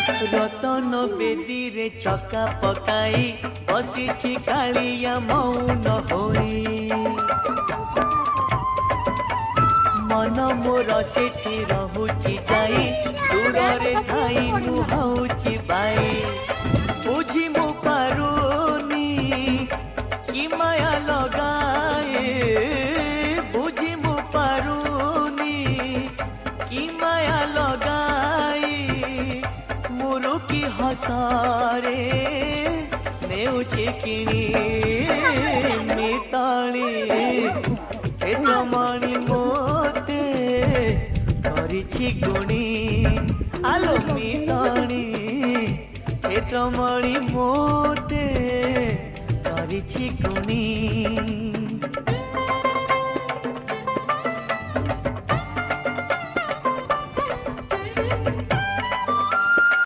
रतन बेदी रे चका पकाई बसी कालिया मौन होई मन मोर सेठी रहुची जाई दूर ठाई नुहाउची बाई बुझी मु पारुनी कि माया लगाए बुझी मु पारुनी कि माया लगाई मुरु की हसारे नेउची किणी मिताली ए रमणी मोते करिछि गुणी आलो मिताली ए रमणी मोते करिछि गुणी।